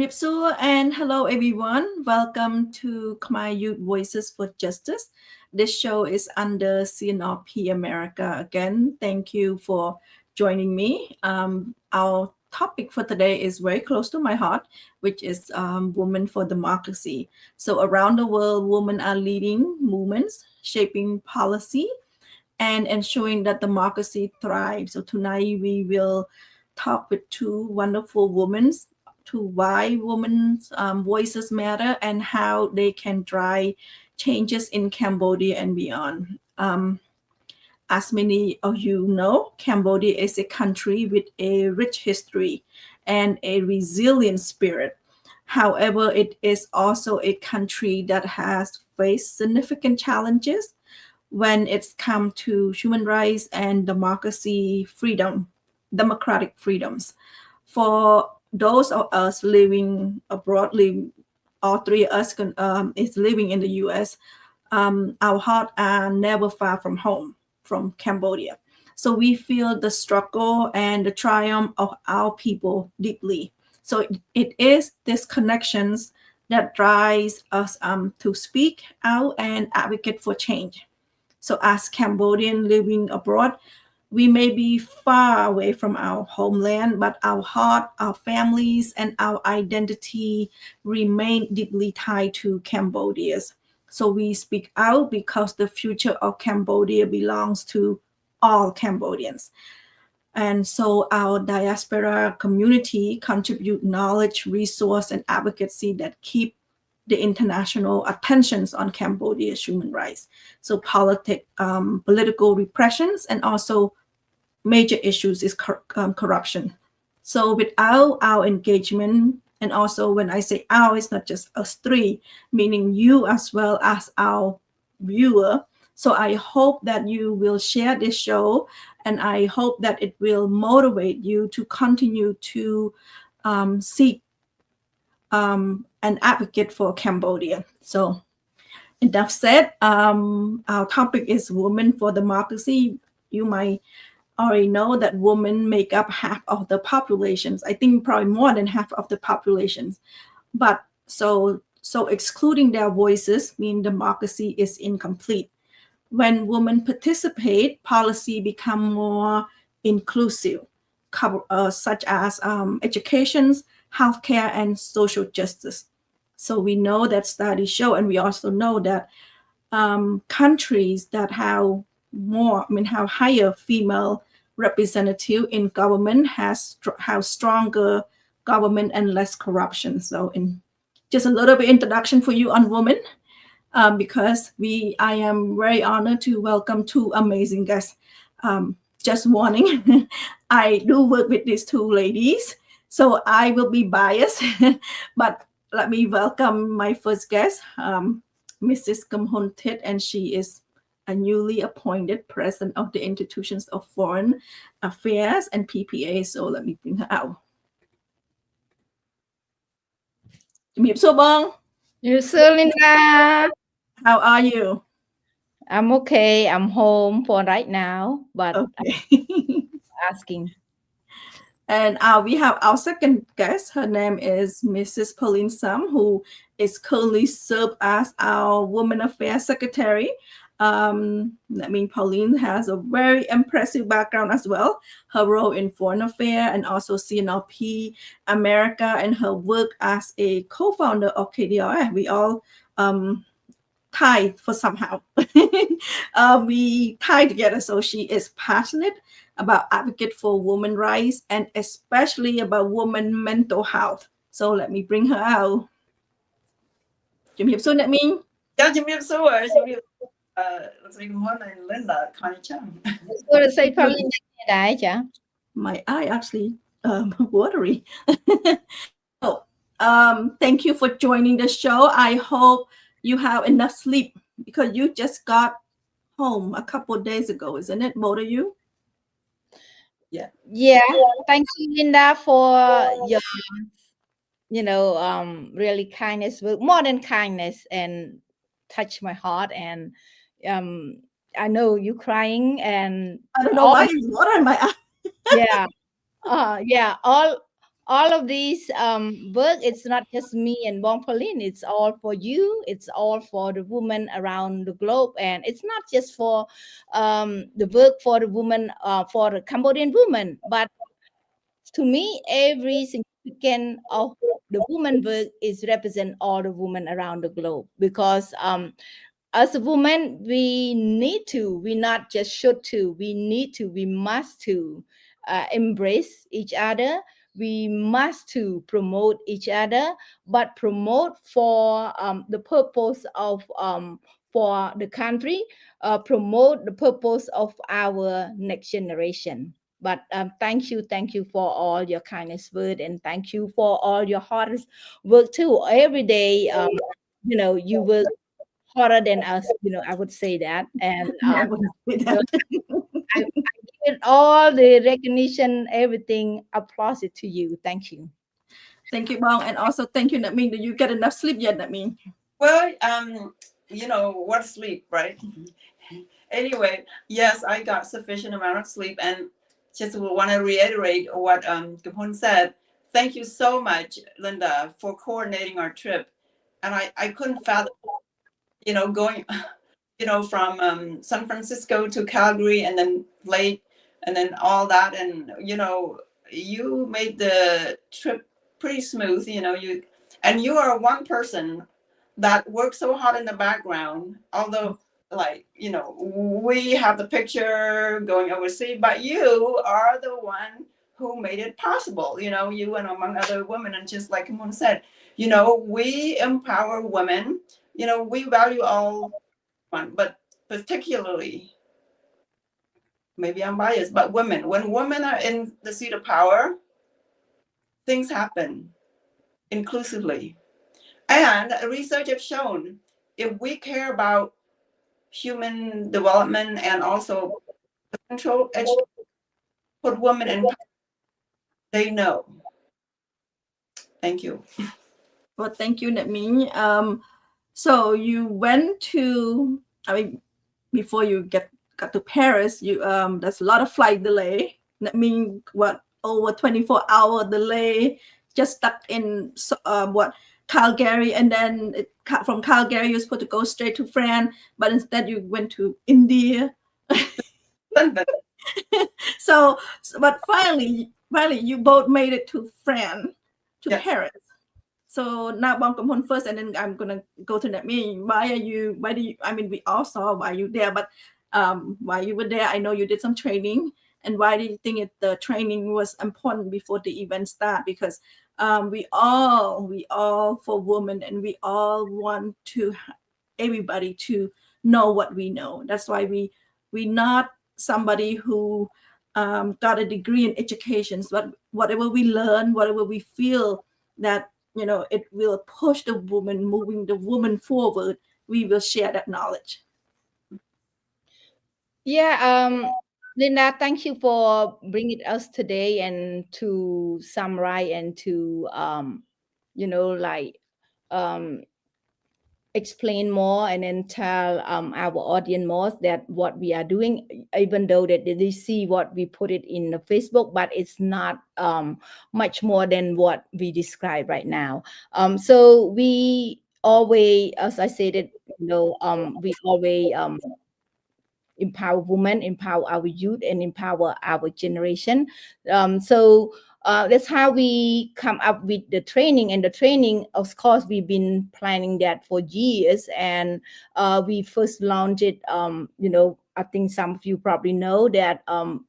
Jimipsu and hello everyone. Welcome to Khmer Youth Voices for Justice. This show is under CNRP-America again. Thank you for joining me. Our topic for today is very close to my heart, which is Women for Democracy. So around the world, women are leading movements, shaping policy, and ensuring that democracy thrives. So tonight we will talk with two wonderful women to why women's voices matter and how they can drive changes in Cambodia and beyond. As many of you know, Cambodia is a country with a rich history and a resilient spirit. However, it is also a country that has faced significant challenges when it's come to human rights and democratic freedoms. For those of us living abroad, all three of us is living in the U.S. Our hearts are never far from home, from Cambodia. So we feel the struggle and the triumph of our people deeply. So it is this connections that drives us to speak out and advocate for change. So as Cambodian living abroad, we may be far away from our homeland, but our heart, our families, and our identity remain deeply tied to Cambodia's. So we speak out because the future of Cambodia belongs to all Cambodians. And so our diaspora community contribute knowledge, resource, and advocacy that keep the international attentions on Cambodia's human rights. So political repressions and also major issues is corruption. So without our engagement, and also when I say our, it's not just us three, meaning you as well as our viewer. So I hope that you will share this show, and I hope that it will motivate you to continue to seek an advocate for Cambodia. So enough said, our topic is Women for Democracy. You might already know that women make up half of the populations. I think probably more than half of the populations. But so excluding their voices mean democracy is incomplete. When women participate, policy become more inclusive, such as education, healthcare, and social justice. So we know that studies show, and we also know that countries that have have higher female representative in government have stronger government and less corruption. So in just a little bit introduction for you on women, because I am very honored to welcome two amazing guests. Just warning, I do work with these two ladies, so I will be biased, but let me welcome my first guest, Mrs. Kamhun Tit, and she is a newly appointed president of the Institutions of Foreign Affairs and PPA. So let me bring her out. Linda. How are you? I'm okay. I'm home for right now, but okay. asking. And we have our second guest. Her name is Mrs. Pauline Sam, who is currently served as our Women Affairs Secretary. Pauline has a very impressive background as well. Her role in Foreign Affairs and also CNRP-America, and her work as a co-founder of KDRF. We all tied for somehow. We tied together. So she is passionate about advocate for women's rights and especially about women mental health. So let me bring her out. Jim Hiệp Xuân, that mean? Yeah, Jim Hiệp Xuân. Good morning, Linda. It's going to say Pauline. My eye actually watery. So, thank you for joining the show. I hope you have enough sleep because you just got home a couple of days ago, isn't it, both of you? Yeah. Thank you, Linda, for your really kindness, more than kindness, and touch my heart. And I know you crying, and I don't know why it's water in my eye. yeah, all all of these work, it's not just me and Bong Pauline, it's all for you, it's all for the women around the globe, and it's not just for the work for the women, for the Cambodian women, but to me every significant of the woman work is represent all the women around the globe, because as a woman we need to, we not just should to, we need to, we must to embrace each other, we must to promote each other, but promote for the purpose of for the country, promote the purpose of our next generation. But thank you for all your kindness word, and thank you for all your hardest work too. Every day, you work harder than us. I would say that, and I wouldn't say you know, that. I give it all the recognition, everything. Applause it to you. Thank you. Thank you, Bong, and also thank you. That mean that you get enough sleep yet? That mean. Well, what sleep, right? Anyway, yes, I got sufficient amount of sleep, and just want to reiterate what Gapon said. Thank you so much, Linda, for coordinating our trip. And I couldn't fathom, going, from San Francisco to Calgary and then late and then all that. And, you made the trip pretty smooth, you are one person that works so hard in the background, although we have the picture going overseas, but you are the one who made it possible, you and among other women. And just like Moon said, we empower women, we value all one, but particularly, maybe I'm biased, but women, when women are in the seat of power, things happen inclusively. And research has shown, if we care about human development and also control, put women in power, they know. Thank you. Well, thank you, That mean. So you went to, I mean, before you got to Paris, you there's a lot of flight delay. That means what, over 24-hour delay, just stuck in what, Calgary, and then from Calgary you're supposed to go straight to France, but instead you went to India. so, but finally you both made it to France, to Yes. Paris. So now Bong come home first, and then I'm gonna go to that. Why do you? I mean, we all saw why you there, but why you were there? I know you did some training, and why do you think the training was important before the event start? Because we all for women, and we all want to everybody to know what we know. That's why we not somebody who got a degree in education, but whatever we learn, whatever we feel that it will push the woman, moving the woman forward, we will share that knowledge. Yeah, Linda, thank you for bringing us today and to summarize and to like explain more and then tell our audience more that what we are doing, even though that they see what we put it in the Facebook, but it's not much more than what we describe right now. So we always, as I said it, we always empower women, empower our youth, and empower our generation. That's how we come up with the training. And the training, of course, we've been planning that for years. And we first launched it, I think some of you probably know that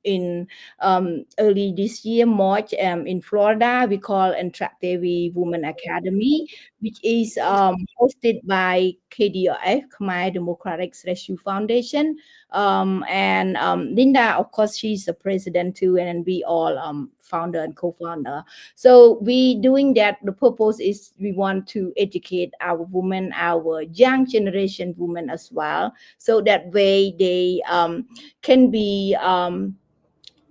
in early this year, March, in Florida, we call Attractive Women Academy, which is hosted by KDRF, Khmer Democratic Rescue Foundation. And Linda, of course, she's the president too, and we all founder and co-founder. So we doing that. The purpose is we want to educate our women, our young generation women as well, so that way they can be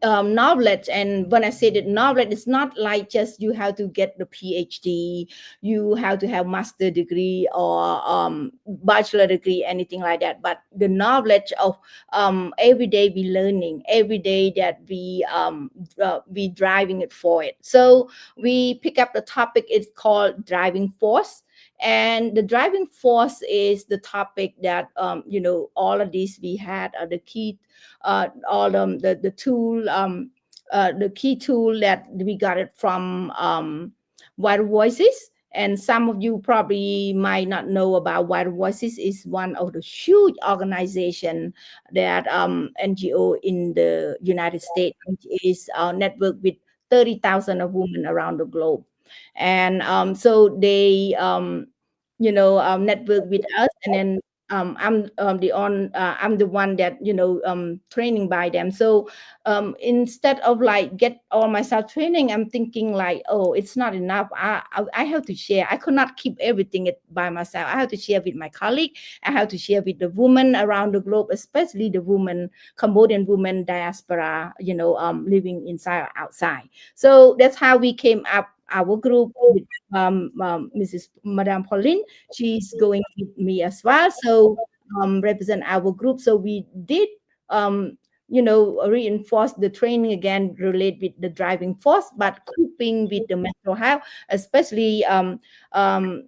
knowledge. And when I say that knowledge, it's not like just you have to get the PhD, you have to have master degree or bachelor degree, anything like that, but the knowledge of every day we learning, every day that we driving it forward. So we pick up the topic. It's called driving force. And the driving force is the topic that all of these we had the key, all the tool, the key tool that we got it from Wild Voices. And some of you probably might not know about Wild Voices. Is one of the huge organization that NGO in the United States, which is network with 30,000 of women around the globe. And so they network with us. And then I'm the one that training by them. So instead of like get all myself training, I'm thinking like, oh, it's not enough. I have to share. I could not keep everything it by myself. I have to share with my colleague. I have to share with the women around the globe, especially the women, Cambodian women diaspora, living inside or outside. So that's how we came up our group with Mrs. Madame Pauline. She's going with me as well. So represent our group. So we did reinforce the training again, relate with the driving force, but coping with the mental health, especially Mrs.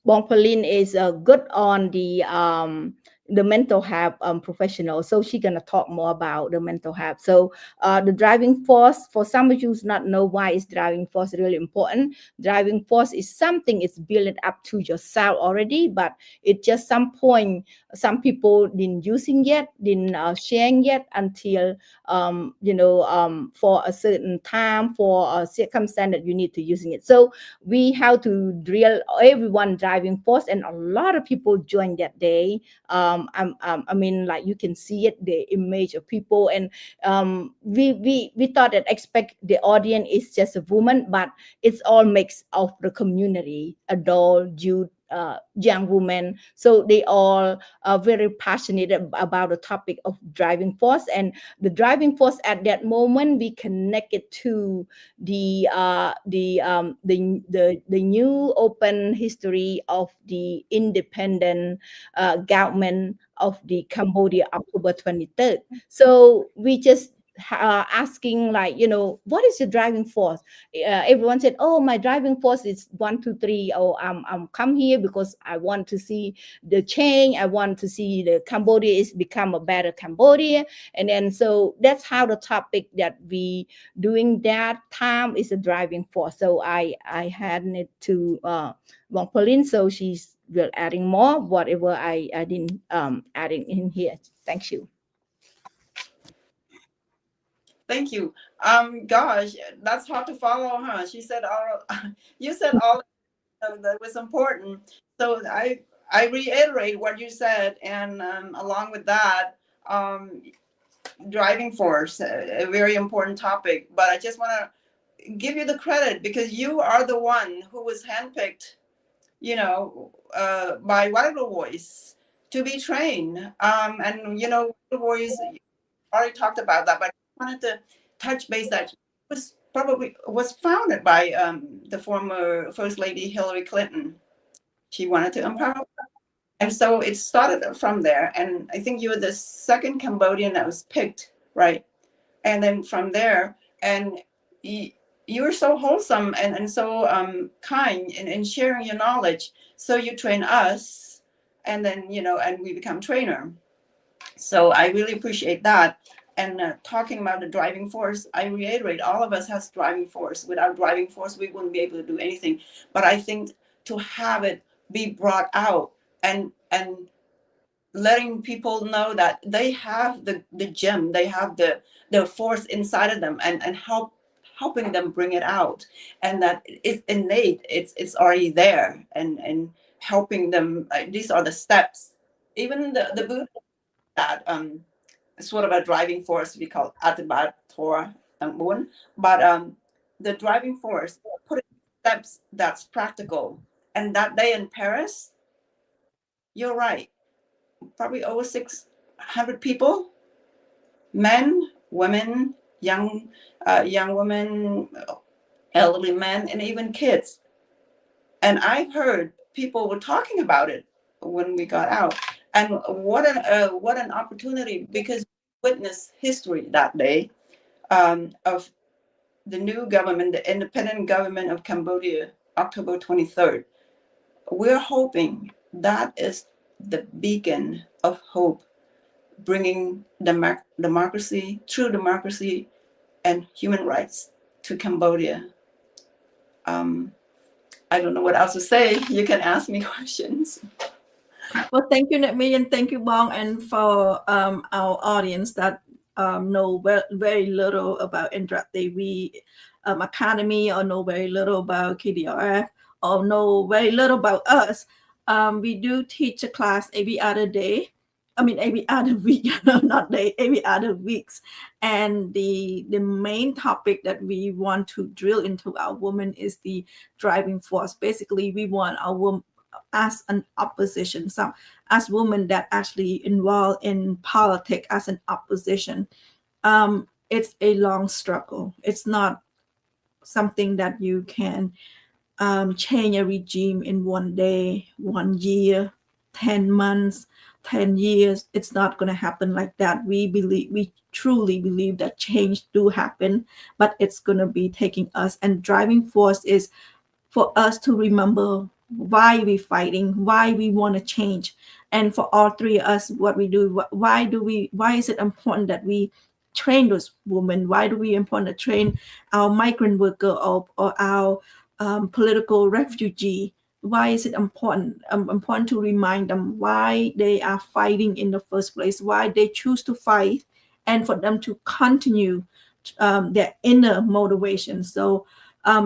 Bong Pauline is good on the mental health professional. So she's gonna talk more about the mental health. So the driving force, for some of you who's not know why is driving force really important. Driving force is something it's built up to yourself already, but it just some point some people didn't using yet, didn't sharing yet until for a certain time, for a circumstance that you need to using it. So we have to drill everyone driving force, and a lot of people joined that day. I mean, like you can see it, the image of people, and we thought that expect the audience is just a woman, but it's all mix of the community, adult, youth, young women. So they all are very passionate about the topic of driving force. And the driving force at that moment, we connect it to the new open history of the independent government of the Cambodia, October 23rd. So we just asking like, what is your driving force? Everyone said, oh, my driving force is 1, 2, 3. Oh, I'm come here because I want to see the change. I want to see the Cambodia is become a better Cambodia. And then so that's how the topic that we doing that time is a driving force. So I had it to Wong Pauline, so she's will adding more whatever I didn't adding in here. Thank you. Thank you. Gosh, that's hard to follow, huh? She said all. You said all that was important. So I reiterate what you said, and along with that, driving force, a very important topic. But I just want to give you the credit because you are the one who was handpicked, by Wild Voice to be trained. And Wild Voice already talked about that, but I wanted to touch base that was founded by the former First Lady Hillary Clinton. She wanted to empower, and so it started from there. And I think you were the second Cambodian that was picked, right? And then from there, and you were so wholesome and so kind in sharing your knowledge. So you train us, and then and we become trainer. So I really appreciate that. And talking about the driving force, I reiterate, all of us has driving force. Without driving force, we wouldn't be able to do anything. But I think to have it be brought out and letting people know that they have the gem, they have the force inside of them, and helping them bring it out, and that it's innate, it's already there, and helping them. These are the steps. Even the Buddha, that sort of a driving force we call Atibat Torah and Moon, but the driving force, putting steps that's practical. And that day in Paris, you're right, probably over 600 people men, women, young women, elderly men, and even kids. And I heard people were talking about it when we got out. And what an opportunity, because we witnessed history that day, of the new government, the independent government of Cambodia, October 23rd. We're hoping that is the beacon of hope, bringing democracy, true democracy, and human rights to Cambodia. I don't know what else to say. You can ask me questions. Well, thank you, Netmi, and thank you, Bong, and for our audience that know very little about Interactive Academy, or know very little about KDRF, or know very little about us. We do teach a class every other day. I mean, every other week, not day, every other weeks. And the main topic that we want to drill into our women is the driving force. Basically, we want our women as an opposition, some as women that actually involved in politics as an opposition. It's a long struggle. It's not something that you can change a regime in one day, 1 year, 10 months, 10 years. It's not going to happen like that. We truly believe that change do happen, but it's going to be taking us, and driving force is for us to remember why we're fighting, why we want to change. And for all three of us, what we do, why is it important that we train those women? Why do we important to train our migrant worker, or our political refugee? Why is it important? Important to remind them why they are fighting in the first place, why they choose to fight, and for them to continue their inner motivation. So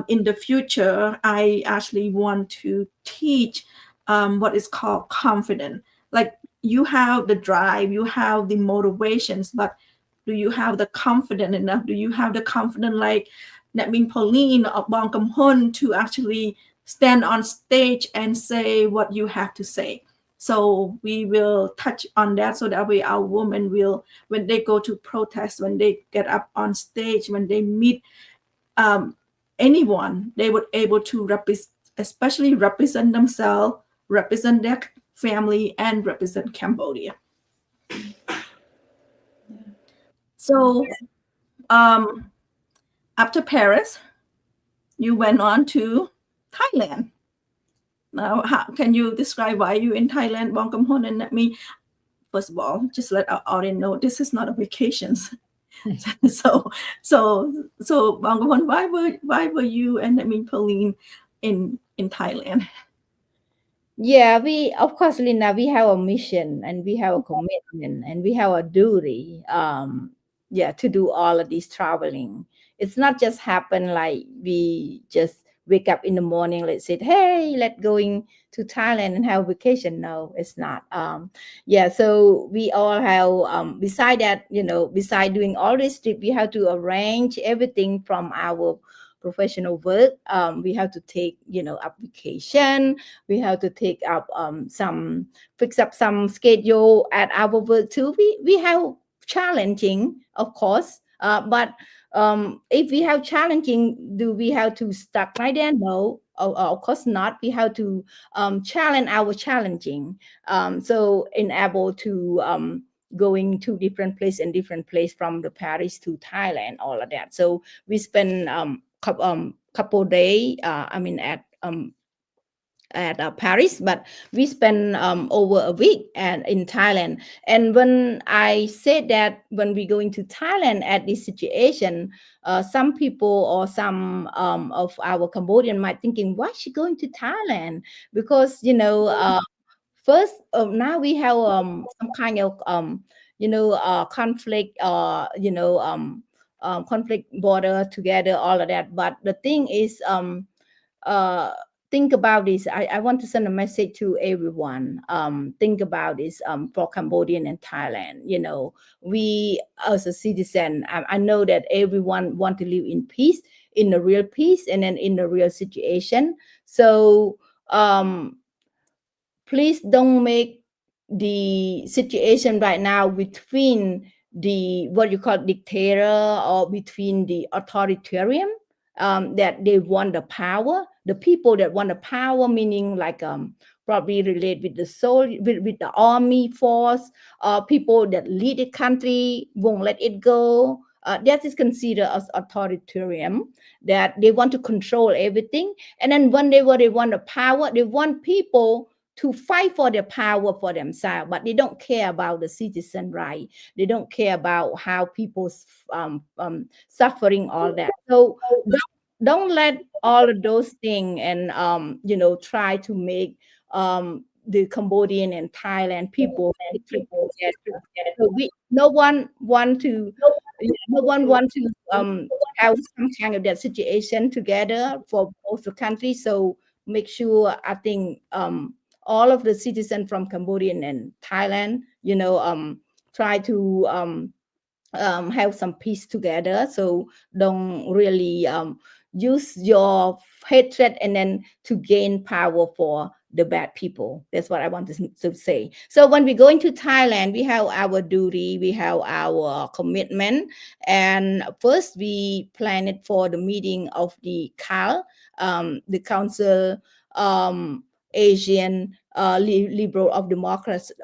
in the future, I actually want to teach what is called confidence. Like, you have the drive, you have the motivations, but do you have the confidence enough? Do you have the confidence, like that mean Pauline or Bong Kam Hun, to actually stand on stage and say what you have to say? So we will touch on that, so that way our women will, when they go to protest, when they get up on stage, when they meet anyone, they would able to especially represent themselves, represent their family, and represent Cambodia. So after Paris, you went on to Thailand. Now, can you describe why you in Thailand, Bong Kam Hun? And let me, first of all, just let our audience know this is not a vacation. so Bong Kam Hun, why were you and Pauline in Thailand? Yeah, we, of course, Linda, we have a mission and we have a commitment and we have a duty, yeah, to do all of this traveling. It's not just happen like we just wake up in the morning, let's say, hey, let's going to Thailand and have a vacation. No, it's not. Yeah, so we all have, beside that, beside doing all this trip, we have to arrange everything from our professional work. We have to take, application. We have to take up fix up some schedule at our work too. We have challenging, of course, but if we have challenging, do we have to stuck like that? No, of course not. We have to challenge our challenging. So enable to going to different place from the Paris to Thailand, all of that. So we spend couple day, at Paris, but we spend over a week and in Thailand. And when I said that when we going to Thailand at this situation, some people or some of our Cambodian might thinking, why is she going to Thailand? Because first now we have some kind of conflict, conflict border together, all of that. But the thing is, think about this. I want to send a message to everyone. Think about this for Cambodian and Thailand. We as a citizen, I know that everyone want to live in peace, in a real peace, and then in a real situation. So please don't make the situation right now between the what you call dictator or between the authoritarian, that they want the power, the people that want the power, meaning like probably relate with the soul, with the army force, people that lead the country won't let it go. That is considered as authoritarian, that they want to control everything. And then whenever they want the power, they want people to fight for their power for themselves, but they don't care about the citizen right. They don't care about how people's suffering, all that. So don't let all of those things and try to make the Cambodian and Thailand people hatred together. So no one want to have some kind of that situation together for both the countries. So make sure, I think, all of the citizens from Cambodian and Thailand, try to have some peace together. So don't really use your hatred and then to gain power for the bad people. That's what I want to say. So when we go into Thailand, we have our duty, we have our commitment. And first we plan it for the meeting of the CAL, the Council Asian Liberal of Democracy,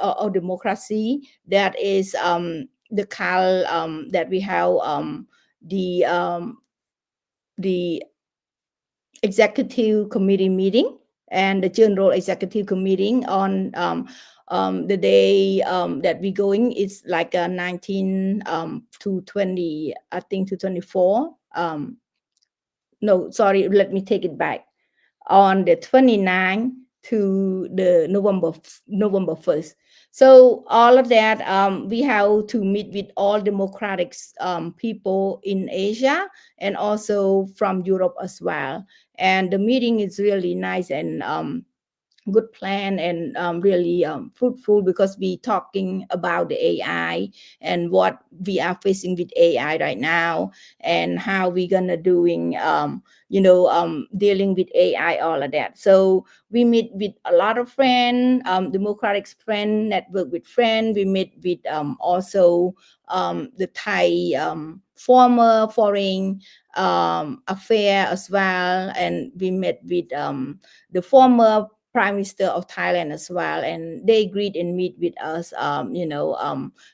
that is the CAL, that we have the executive committee meeting and the general executive committee on the day that we going is like 19 to 20, I think, to 24. No, sorry, let me take it back. On the 29th to the November 1st. So all of that, we have to meet with all democratic people in Asia and also from Europe as well. And the meeting is really nice and good plan and really fruitful, because we talking about the AI and what we are facing with AI right now and how we gonna doing dealing with AI, all of that. So we meet with a lot of friends, democratic friend, network with friend. We meet with also the Thai former foreign affair as well, and we met with the former Prime Minister of Thailand as well, and they greet and meet with us.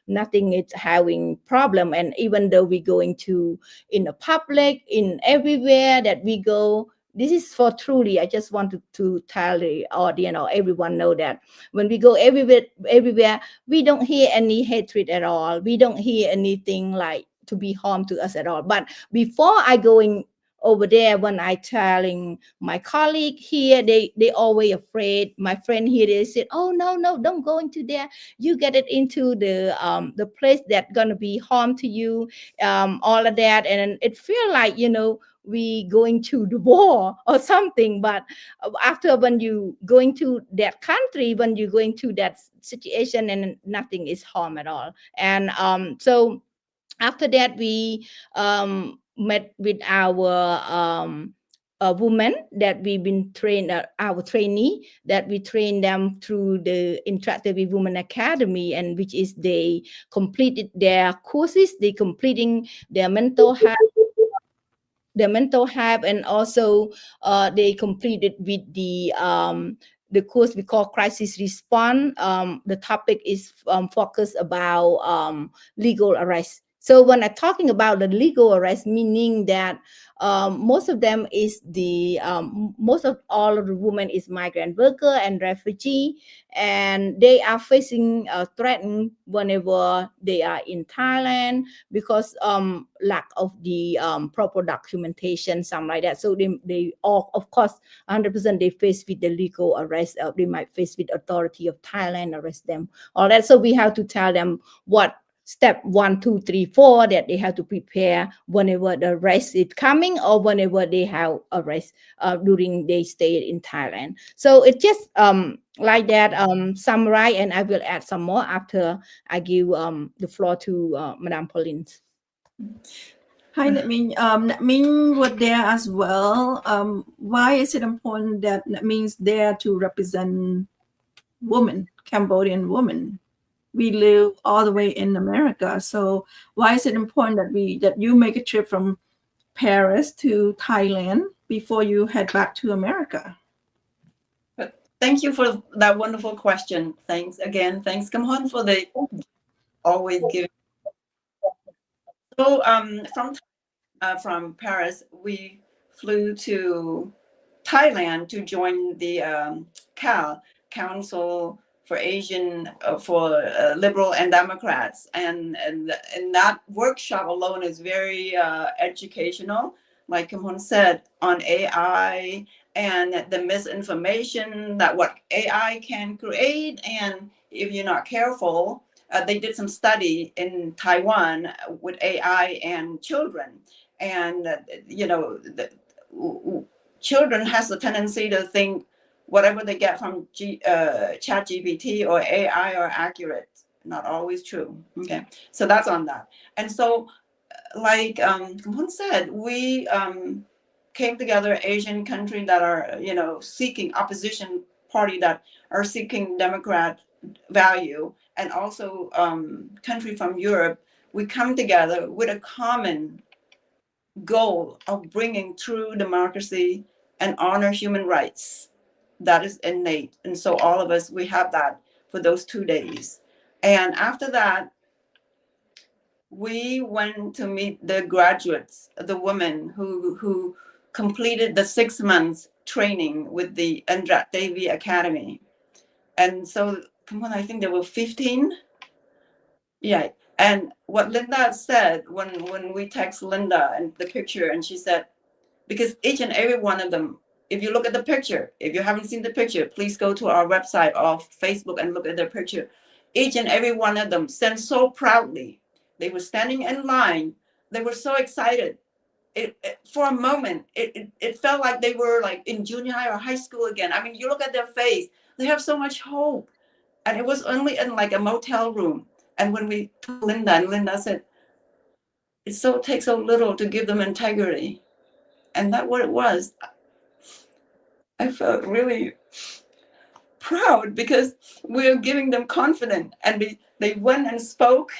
Nothing is having problem, and even though we going to in the public, in everywhere that we go, this is for truly. I just wanted to tell the audience or everyone know that when we go everywhere, we don't hear any hatred at all. We don't hear anything like to be harm to us at all. But before I going over there, when I telling my colleague here, they always afraid. My friend here, they said, oh no, don't go into there, you get it into the place that gonna be harm to you, all of that. And it feel like we going to the war or something. But after, when you going to that country, when you going to that situation, and nothing is harm at all. And so after that, we met with our women that we've been trained, our trainee, that we train them through the Interactive Women Academy, and which is they completed their courses, they completing their mental health, and also they completed with the course we call crisis response. The topic is focused about legal arrest. So when I'm talking about the legal arrest, meaning that most of them is most of all of the women is migrant worker and refugee, and they are facing threatened whenever they are in Thailand because lack of the proper documentation, something like that. So they all, of course, 100% they face with the legal arrest. They might face with authority of Thailand arrest them, all that. So we have to tell them what step 1, 2, 3, 4 that they have to prepare whenever the arrest is coming or whenever they have arrest during they stay in Thailand. So it just like that summarize, and I will add some more after I give the floor to Madame Pauline. Hi, that means what there as well. Why is it important that means there to represent women, Cambodian women? we live all the way in America. So why is it important that you make a trip from Paris to Thailand before you head back to America? But thank you for that wonderful question. Thanks again. Thanks, Kamhon, for the always giving. So from Paris, we flew to Thailand to join the Council for Asian for Liberal and Democrats, and that workshop alone is very educational. Like Kim said, on AI and the misinformation that what AI can create, and if you're not careful, they did some study in Taiwan with AI and children, and children has the tendency to think whatever they get from chat GPT or AI are accurate. Not always true. Okay, so that's on that. And so like Kumpun said, we came together, Asian country that are seeking opposition party that are seeking Democrat value, and also country from Europe. We come together with a common goal of bringing true democracy and honor human rights. That is innate. And so all of us, we have that for those 2 days. And after that, we went to meet the graduates, the women who completed the 6 months training with the Andrat Devi Academy. And so, I think there were 15. Yeah. And what Linda said when we text Linda and the picture, and she said, because each and every one of them, if you look at the picture, if you haven't seen the picture, please go to our website or Facebook and look at their picture. Each and every one of them sent so proudly. They were standing in line. They were so excited. For a moment, it felt like they were like in junior high or high school again. I mean, you look at their face, they have so much hope. And it was only in like a motel room. And when we told Linda, and Linda said, it takes so little to give them integrity. And that's what it was. I felt really proud because we're giving them confidence, and they went and spoke.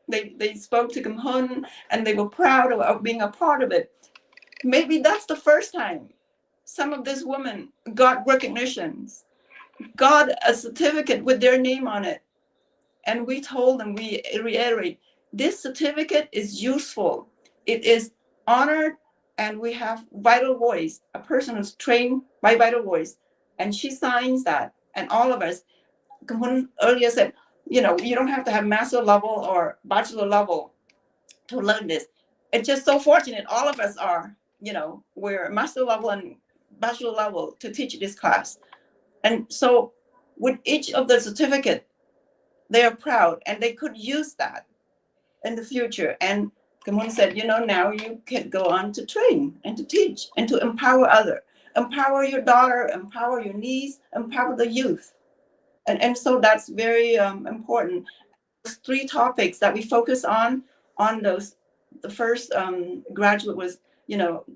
They spoke to Kamhon, and they were proud of being a part of it. Maybe that's the first time some of these women got recognitions, got a certificate with their name on it. And we told them, we reiterate, this certificate is useful. It is honored, and we have Vital Voice, a person who's trained by Vital Voice, and she signs that. And all of us, Kumpun earlier said, you don't have to have master level or bachelor level to learn this. It's just so fortunate all of us are, we're master level and bachelor level to teach this class. And so with each of the certificate, they are proud, and they could use that in the future. And Kamon said, now you can go on to train and to teach and to empower others. Empower your daughter, empower your niece, empower the youth. And so that's very important. Those 3 topics that we focus on those. The first graduate was,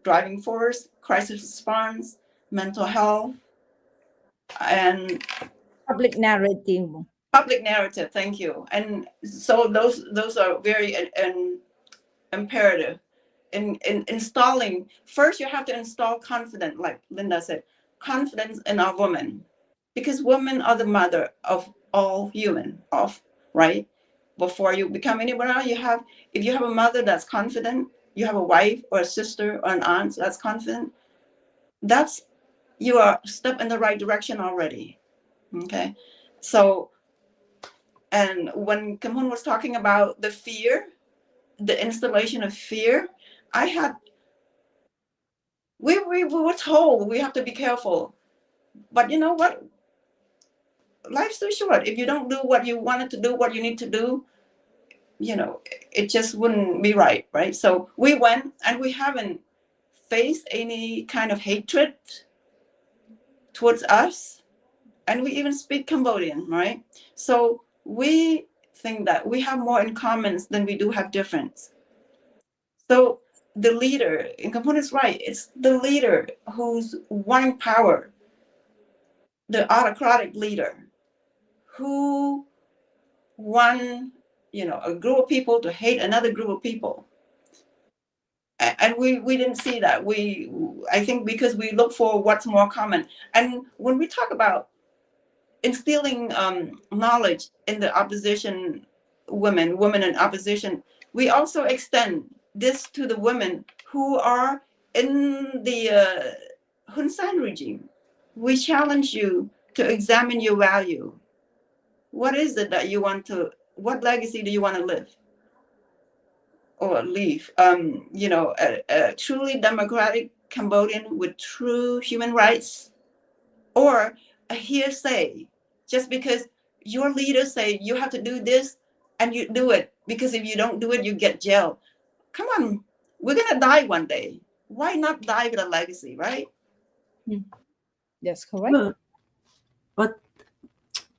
driving force, crisis response, mental health, and Public narrative. public narrative. Thank you. And so those are very imperative in installing. First, you have to install confidence, like Linda said, confidence in our women, because women are the mother of all human, right? Before you become anyone else, if you have a mother that's confident, you have a wife or a sister or an aunt that's confident, you are a step in the right direction already. Okay. So, and when Kim-Hun was talking about the fear, the installation of fear, we were told we have to be careful. But you know what? Life's too short. If you don't do what you wanted to do, what you need to do, it just wouldn't be right, right? So we went, and we haven't faced any kind of hatred towards us. And we even speak Cambodian, right? So we think that we have more in common than we do have difference. So the leader, and Kampun is right, it's the leader who's wanting power, the autocratic leader who one, a group of people to hate another group of people. And we didn't see that. I think because we look for what's more common. And when we talk about instilling knowledge in the opposition women in opposition, we also extend this to the women who are in the Hun Sen regime. We challenge you to examine your value. What is it that you want to, what legacy do you want to live or leave? A truly democratic Cambodian with true human rights, or a hearsay just because your leaders say you have to do this and you do it, because if you don't do it you get jail. Come on, we're gonna die one day. Why not die with a legacy, right? That's correct. But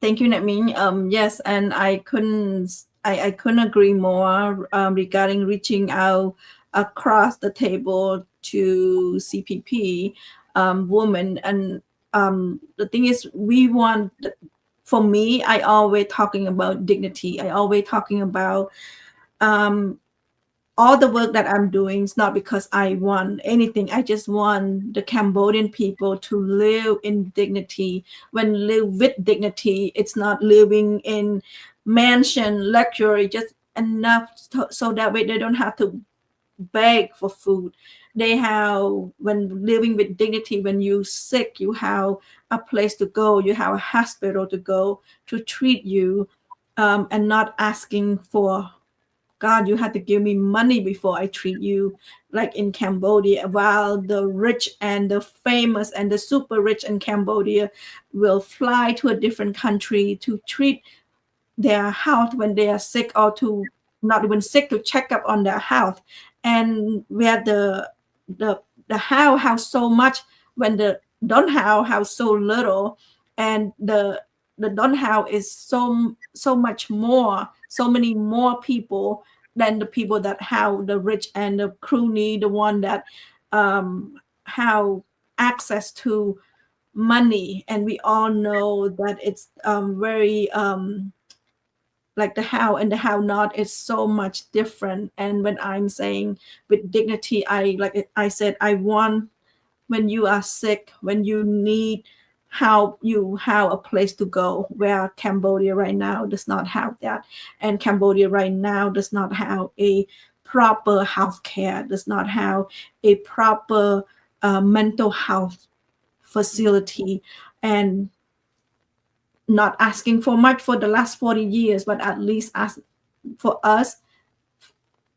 thank you, Natmin. Yes, and I couldn't agree more regarding reaching out across the table to CPP women. And the thing is, for me, I always talking about dignity. I always talking about um, all the work that I'm doing is not because I want anything. I just want the Cambodian people to live in dignity. When live with dignity, it's not living in mansion luxury, just enough so that way they don't have to beg for food. They have, when living with dignity, when you sick, you have a place to go, you have a hospital to go to treat you, and not asking for, God, you had to give me money before I treat you, like in Cambodia. While the rich and the famous and the super rich in Cambodia will fly to a different country to treat their health when they are sick, or to not even sick, to check up on their health. And where the the have so much, when the don't have so little, and the don't have is so much more, so many more people than the people that have, the rich and the crony, the one that have access to money. And we all know that it's very like the how and the how not is so much different. And when I'm saying with dignity, I said, I want, when you are sick, when you need, how you have a place to go, where Cambodia right now does not have that. And Cambodia right now does not have a proper health care, does not have a proper mental health facility. And not asking for much for the last 40 years, but at least ask for us,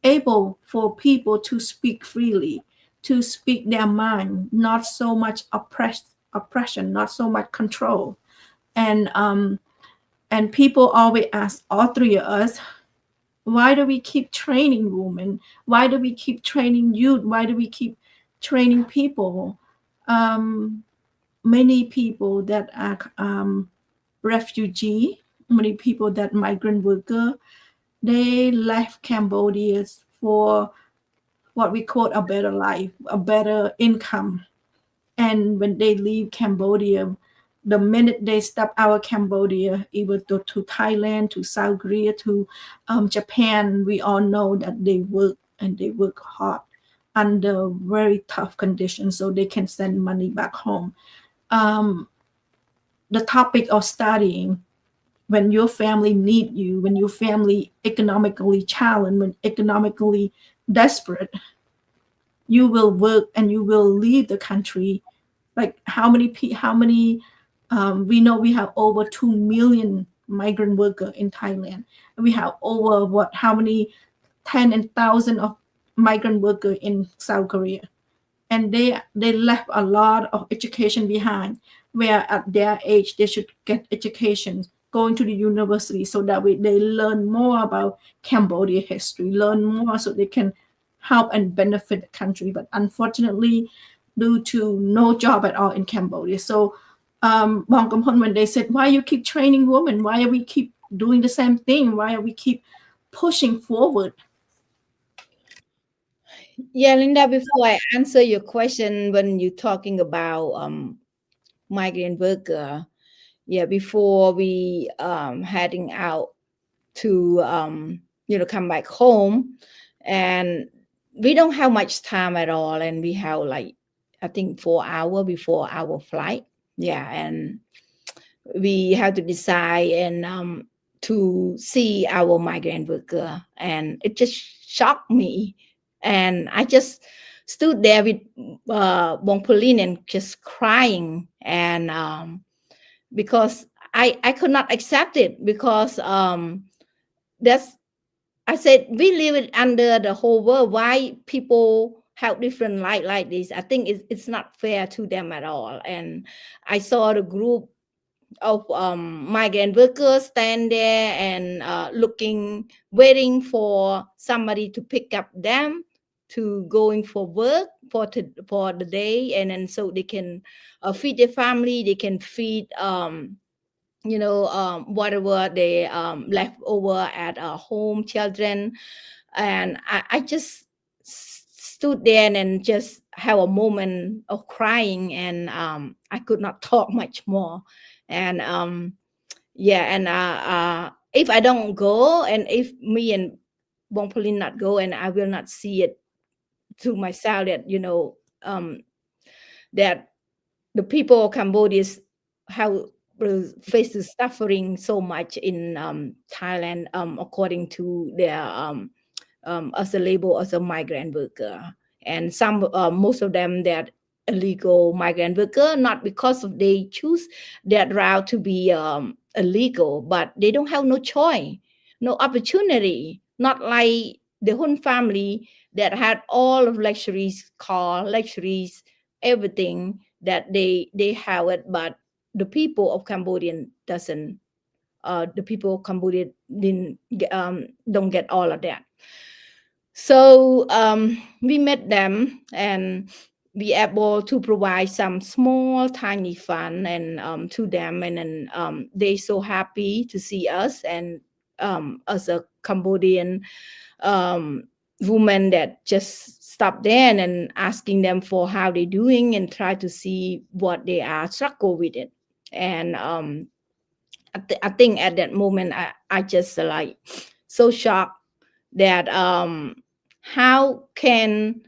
able for people to speak freely, to speak their mind, not so much oppression, not so much control. And people always ask all three of us, why do we keep training women? Why do we keep training youth? Why do we keep training people? Many people that are refugee, many people that migrant worker, they left Cambodia for what we call a better life, a better income. And when they leave Cambodia, the minute they step out of Cambodia, either to Thailand, to South Korea, to Japan, we all know that they work, and they work hard under very tough conditions so they can send money back home. The topic of studying, when your family need you, when your family economically challenged, when economically desperate, you will work and you will leave the country. Like how many we know we have over 2 million migrant workers in Thailand. And we have over how many 10 and thousand of migrant workers in South Korea. And they left a lot of education behind, where at their age they should get education, going to the university, so that way they learn more about Cambodia history, learn more so they can help and benefit the country. But unfortunately, due to no job at all in Cambodia. So Bong Kampon, when they said, why you keep training women, why are we keep doing the same thing, why are we keep pushing forward? Yeah, Linda, before I answer your question, when you're talking about migrant worker, yeah, before we heading out to come back home, and we don't have much time at all, and we have like I think 4 hours before our flight. Yeah, and we have to decide and to see our migrant worker, and it just shocked me, and I just stood there with Bong Pauline and just crying, and because I could not accept it, because that's I said we live it under the whole world. Why people have different life like this? I think it's not fair to them at all. And I saw the group of migrant workers stand there and looking, waiting for somebody to pick up them to going for work for the day, and then so they can feed their family, they can feed whatever they left over at home, children. And I just stood there and just have a moment of crying, and I could not talk much more. And if I don't go, and if me and Bong Pauline not go, and I will not see it to myself that that the people of Cambodia have faces suffering so much in Thailand, according to their as a label as a migrant worker. And some most of them that illegal migrant worker, not because of they choose that route to be illegal, but they don't have no choice, no opportunity, not like the Hun family that had all of luxuries, car, luxuries, everything that they have it, but the people of Cambodian doesn't. The people of Cambodia don't get all of that. So we met them, and we able to provide some small tiny fund and to them, and then they so happy to see us, and as a Cambodian woman that just stop there and asking them for how they doing, and try to see what they are struggle with it. And I think at that moment I just like so shocked that how can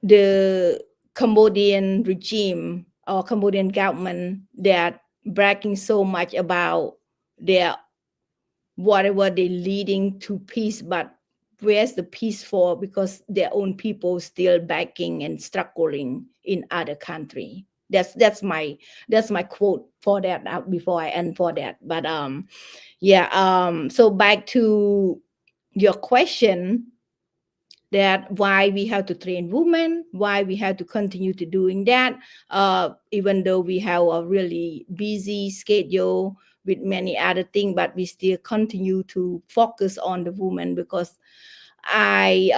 the Cambodian regime or Cambodian government that bragging so much about their whatever they leading to peace, but where's the peace for? Because their own people still begging and struggling in other country. That's my quote for that before I end for that. But so back to your question, that why we have to train women, why we have to continue to doing that, even though we have a really busy schedule with many other things, but we still continue to focus on the women, because I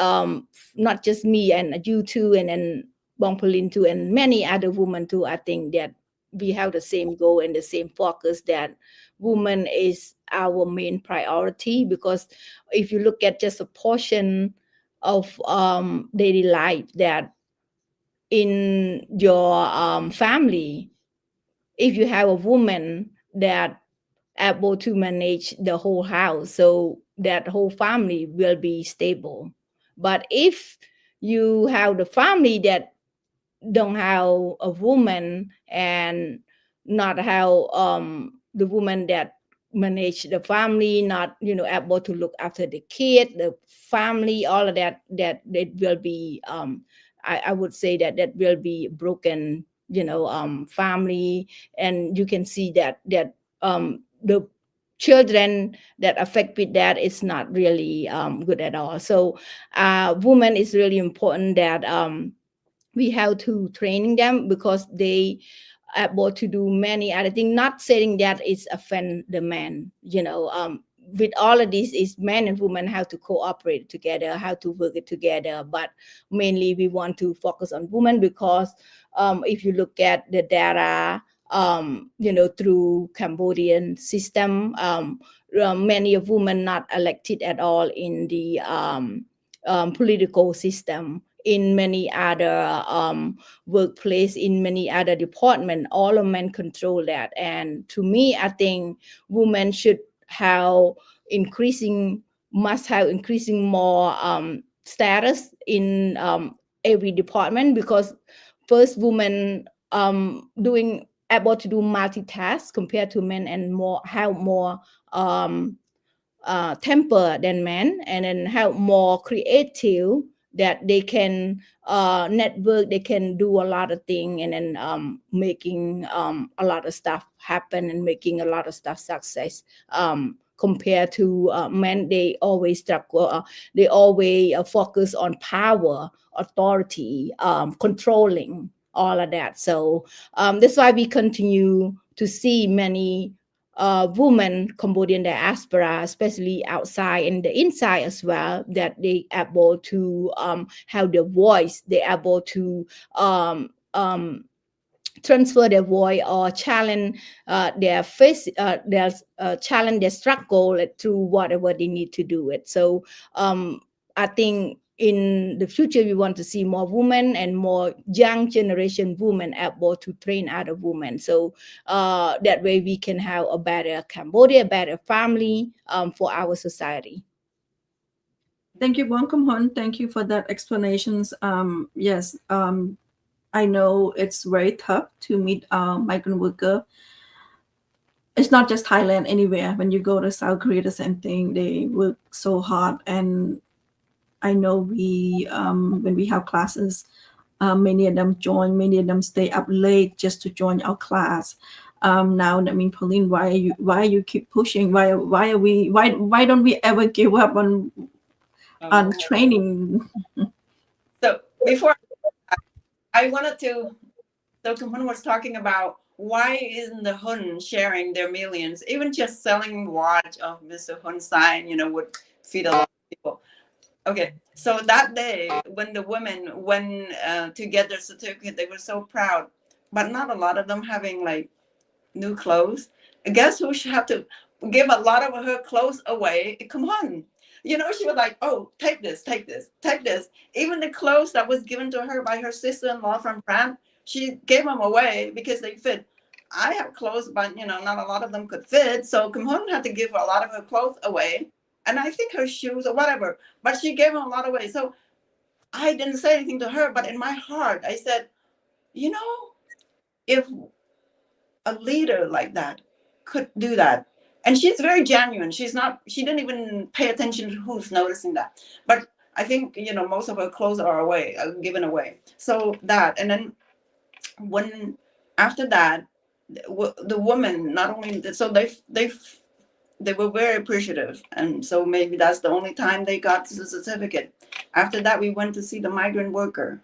not just me and you too, and Bong Pauline too, and many other women too, I think that we have the same goal and the same focus, that women is our main priority. Because if you look at just a portion of daily life, that in your family, if you have a woman that able to manage the whole house, so that whole family will be stable. But if you have the family that don't have a woman, and not have the woman that manage the family, not able to look after the kid, the family, all of that, that it will be I would say that will be broken family. And you can see that the children that affect with that is not really good at all. So woman is really important, that we have to training them, because they able to do many other things. Not saying that it's offend the man, with all of this is men and women have to cooperate together, how to work it together. But mainly we want to focus on women, because if you look at the data, through Cambodian system, many of women not elected at all in the political system. In many other workplace, in many other department, all of men control that. And to me, I think women should must have increasing more status in every department, because first women doing able to do multitask compared to men, and have more temper than men, and then have more creative, that they can network, they can do a lot of things, and then making a lot of stuff happen and making a lot of stuff success, compared to men. They always struggle, they always focus on power, authority, controlling, all of that. So that's why we continue to see many women Cambodian diaspora, especially outside and the inside as well, that they able to have their voice, they able to transfer their voice, or challenge their challenge their struggle through whatever they need to do it. So I think in the future we want to see more women and more young generation women able to train other women, so that way we can have a better Cambodia, a better family for our society. Thank you, Buon Kum Hun. Thank you for that explanations. Yes, I know it's very tough to meet migrant worker. It's not just Thailand, anywhere. When you go to South Korea, the same thing. They work so hard, and I know when we have classes, many of them join. Many of them stay up late just to join our class. Now, I mean, Pauline, why you keep pushing? Why don't we ever give up on training? So before I wanted to, so Kum Hun was talking about why isn't the Hun sharing their millions? Even just selling watch of Mr. Hun sign, would feed a lot of people. Okay, so that day when the women went to get their certificate, they were so proud, but not a lot of them having like new clothes. And guess who should have to give a lot of her clothes away? Come on. She was like, oh, take this, take this, take this. Even the clothes that was given to her by her sister-in-law from France, she gave them away because they fit. I have clothes, but not a lot of them could fit. So Kum Hun had to give a lot of her clothes away. And I think her shoes or whatever, but she gave them a lot away. So I didn't say anything to her, but in my heart, I said, if a leader like that could do that, and she's very genuine, she didn't even pay attention to who's noticing that. But I think, most of her clothes are given away. So that, and then after that, the woman, not only, so they were very appreciative, and so maybe that's the only time they got the certificate. After that, we went to see the migrant worker,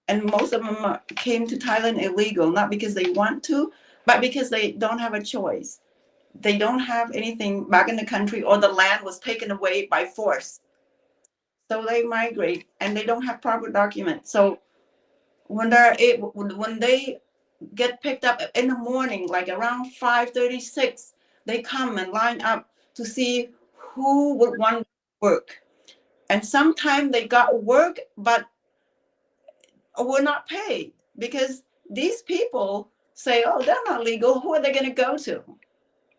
and most of them came to Thailand illegal, not because they want to, but because they don't have a choice. They don't have anything back in the country, or the land was taken away by force. So they migrate, and they don't have proper documents. So when they get picked up in the morning, like around 5:36, they come and line up to see who would want work. And sometimes they got work, but were not paid, because these people say, oh, they're not legal. Who are they going to go to?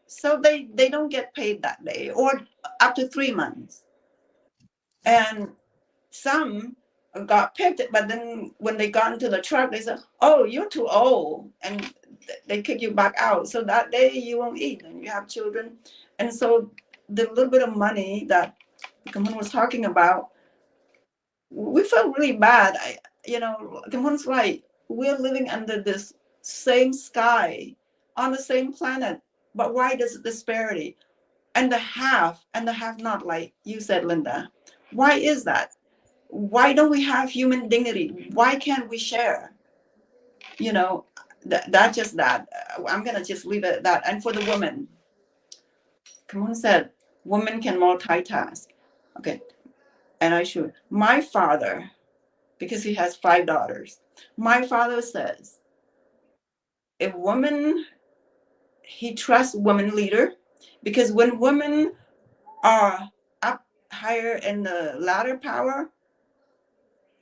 So they don't get paid that day, or up to 3 months. And some got picked, but then when they got into the truck, they said, oh, you're too old, and they kick you back out. So that day you won't eat, and you have children. And so the little bit of money that Kum Hun was talking about, we felt really bad. Kum Hun's right. We're living under this same sky, on the same planet, but why does disparity? And the have not, like you said, Linda. Why is that? Why don't we have human dignity? Why can't we share? That. I'm gonna just leave it at that. And for the women, Kum Hun said, women can multitask. Okay, and I should. My father, because he has 5 daughters, my father says, if women, he trusts women leader, because when women are up higher in the ladder power,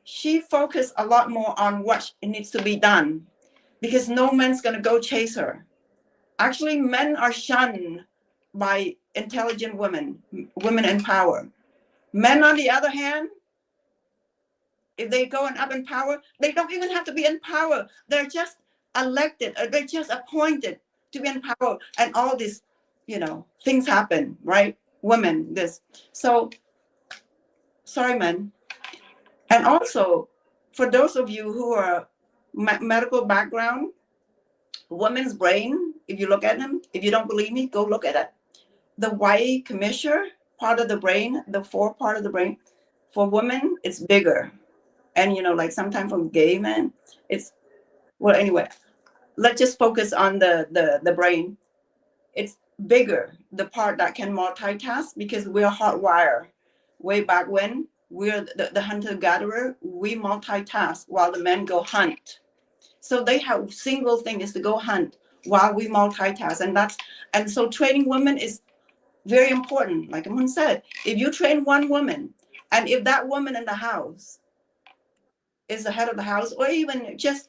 she focused a lot more on what needs to be done, because no man's going to go chase her. Actually, men are shunned by intelligent women, women in power. Men, on the other hand, if they going up in power, they don't even have to be in power. They're just elected, or they're just appointed to be in power, and all these, things happen, right? Women, this. So, sorry, men. And also, for those of you who are medical background, woman's brain, if you look at them, if you don't believe me, go look at it. The white commissure part of the brain, the fore part of the brain, for women, it's bigger. And, like sometimes for gay men, it's, well, anyway, let's just focus on the brain. It's bigger, the part that can multitask, because we're hardwired. Way back when, we're the hunter-gatherer, we multitask while the men go hunt. So they have single thing is to go hunt while we multitask. And so training women is very important. Like Amun said, if you train one woman, and if that woman in the house is the head of the house, or even just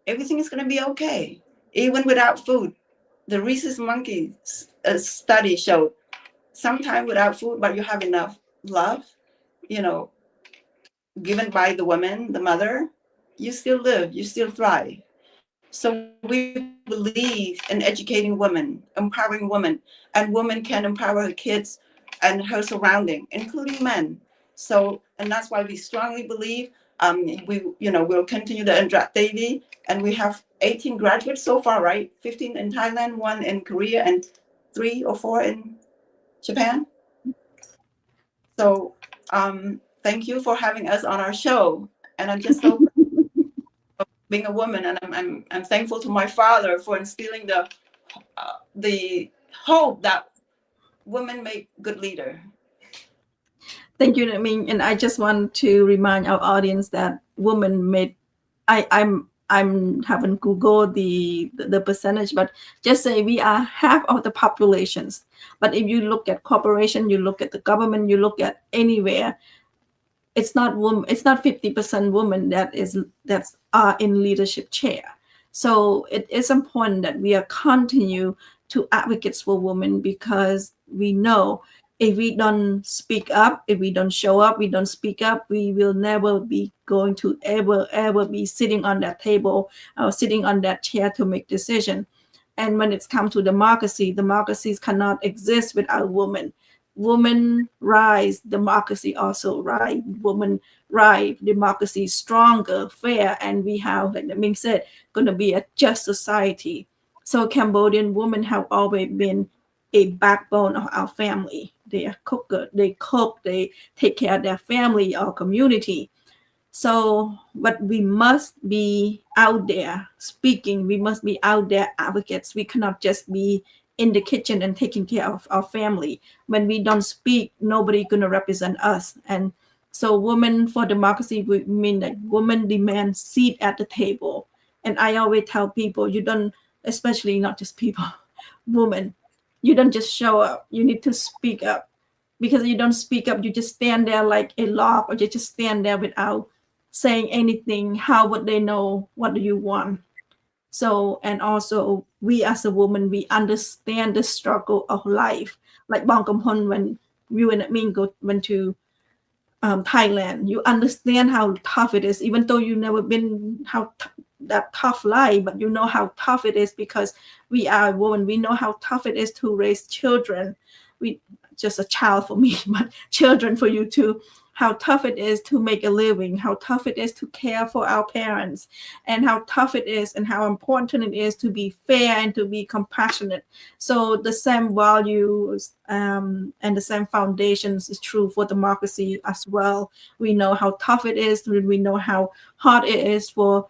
everything is going to be okay, even without food. The rhesus monkey study showed sometime without food, but you have enough love, given by the woman, the mother, you still live, you still thrive. So we believe in educating women, empowering women, and women can empower her kids and her surrounding, including men. So, and that's why we strongly believe we'll continue the Andrat Devi, and we have 18 graduates so far, right? 15 in Thailand, 1 in Korea, and 3 or 4 in Japan. So, thank you for having us on our show, and I'm just so being a woman, and I'm thankful to my father for instilling the hope that women make good leader. Thank you, Ming. And I just want to remind our audience that women made. I'm haven't Googled the percentage, but just say we are half of the populations. But if you look at corporation, you look at the government, you look at anywhere, it's not 50% women that's are in leadership chair. So it is important that we are continue to advocates for women, because we know if we don't speak up, if we don't show up, we don't speak up, we will never be going to ever be sitting on that table or sitting on that chair to make decision. And when it's come to democracies cannot exist without women. Women rise, democracy also rise. Women rise, democracy stronger, fair, and we have, like Ming said, going to be a just society. So Cambodian women have always been a backbone of our family. They are cooker, they cook, they take care of their family or community. So, but we must be out there speaking. We must be out there advocates. We cannot just be in the kitchen and taking care of our family. When we don't speak, nobody gonna represent us. And so, women for democracy would mean that women demand seat at the table. And I always tell people, you don't, especially not just people, women, you don't just show up. You need to speak up. Because you don't speak up, you just stand there like a log, or you just stand there without saying anything. How would they know what do you want? So, and also we as a woman, we understand the struggle of life. Like Bong Kampon, when you and Ming went to Thailand, you understand how tough it is, even though you never been that tough life, but you know how tough it is because we are a woman. We know how tough it is to raise children. We just a child for me, but children for you too. How tough it is to make a living, how tough it is to care for our parents, and how tough it is and how important it is to be fair and to be compassionate. So the same values and the same foundations is true for democracy as well. We know how tough it is. We know how hard it is for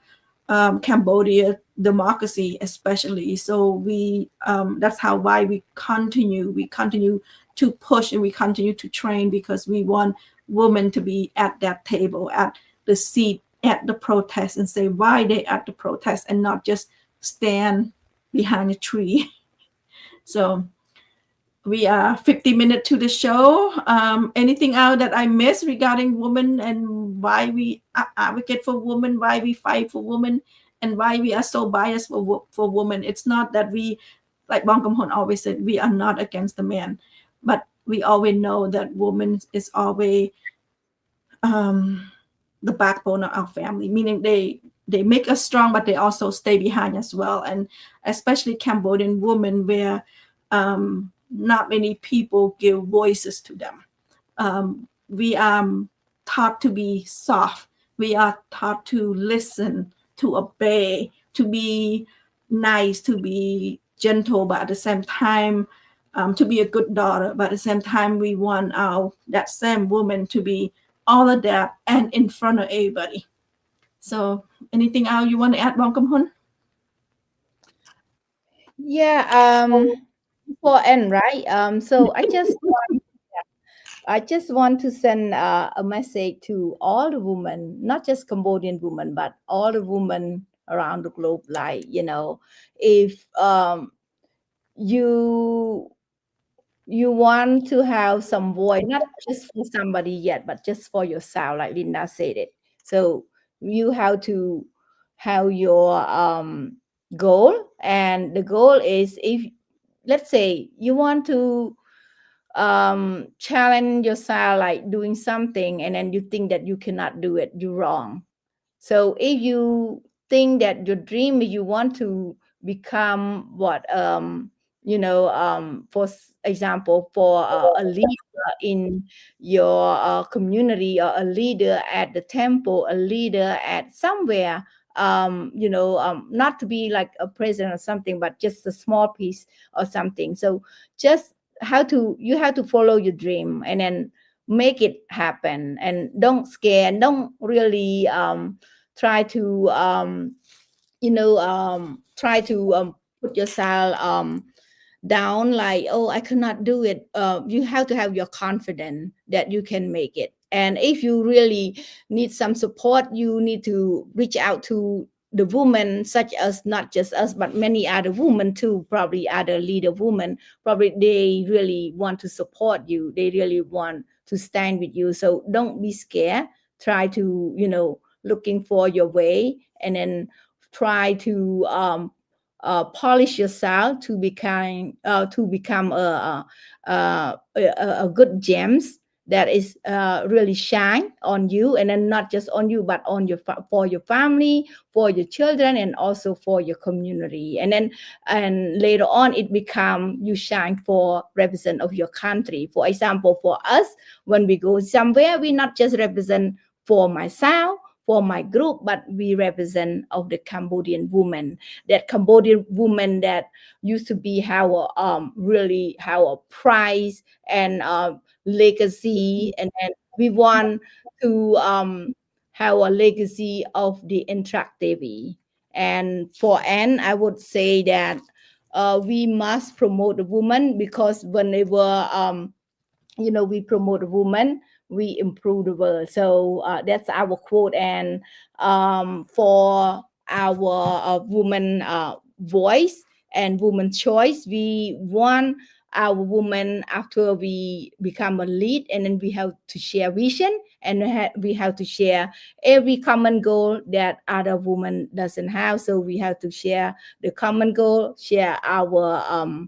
Cambodia democracy, especially. So we that's why we continue to push, and we continue to train, because we want women to be at that table, at the seat, at the protest, and say why they at the protest, and not just stand behind a tree. So we are 50 minutes to the show. Anything out that I missed regarding women and why we advocate for women, why we fight for women, and why we are so biased for women? It's not that we like Bong Kam Hun always said, we are not against the man, but we always know that woman is always the backbone of our family, meaning they make us strong, but they also stay behind as well. And especially Cambodian women, where not many people give voices to them. We are taught to be soft. We are taught to listen, to obey, to be nice, to be gentle, but at the same time, to be a good daughter. But at the same time, we want that same woman to be all of that and in front of everybody. So, anything else you want to add, Bong Kam Hun? Yeah, for N, right? So I just want to send a message to all the women, not just Cambodian women, but all the women around the globe. Like, if you you want to have some voice, not just for somebody yet, but just for yourself, like Linda said it. So you have to have your goal, and the goal is, if let's say you want to challenge yourself, like doing something, and then you think that you cannot do it, you're wrong. So if you think that your dream, you want to become what, for example, for a leader in your community, or a leader at the temple, a leader at somewhere, not to be like a president or something, but just a small piece or something. So just you have to follow your dream, and then make it happen, and don't scare, and don't really try to try to put yourself down, like, oh, I cannot do it. You have to have your confidence that you can make it. And if you really need some support, you need to reach out to the women, such as not just us, but many other women too, probably other leader women. Probably they really want to support you, they really want to stand with you. So don't be scared. Try to, looking for your way, and then try to polish yourself to become a good gems that is really shine on you, and then not just on you, but on for your family, for your children, and also for your community. And later on, it become you shine for represent of your country. For example, for us, when we go somewhere, we not just represent for myself, for my group, but we represent of the Cambodian woman, that Cambodian woman that used to be our really our prize and legacy. And then we want to have a legacy of the interactivity. And for N, I would say that we must promote the woman, because whenever we promote a woman, we improve the world. So that's our quote. And for our woman voice and woman choice, we want our woman, after we become a lead, and then we have to share vision, and we have to share every common goal that other woman doesn't have. So we have to share the common goal, share our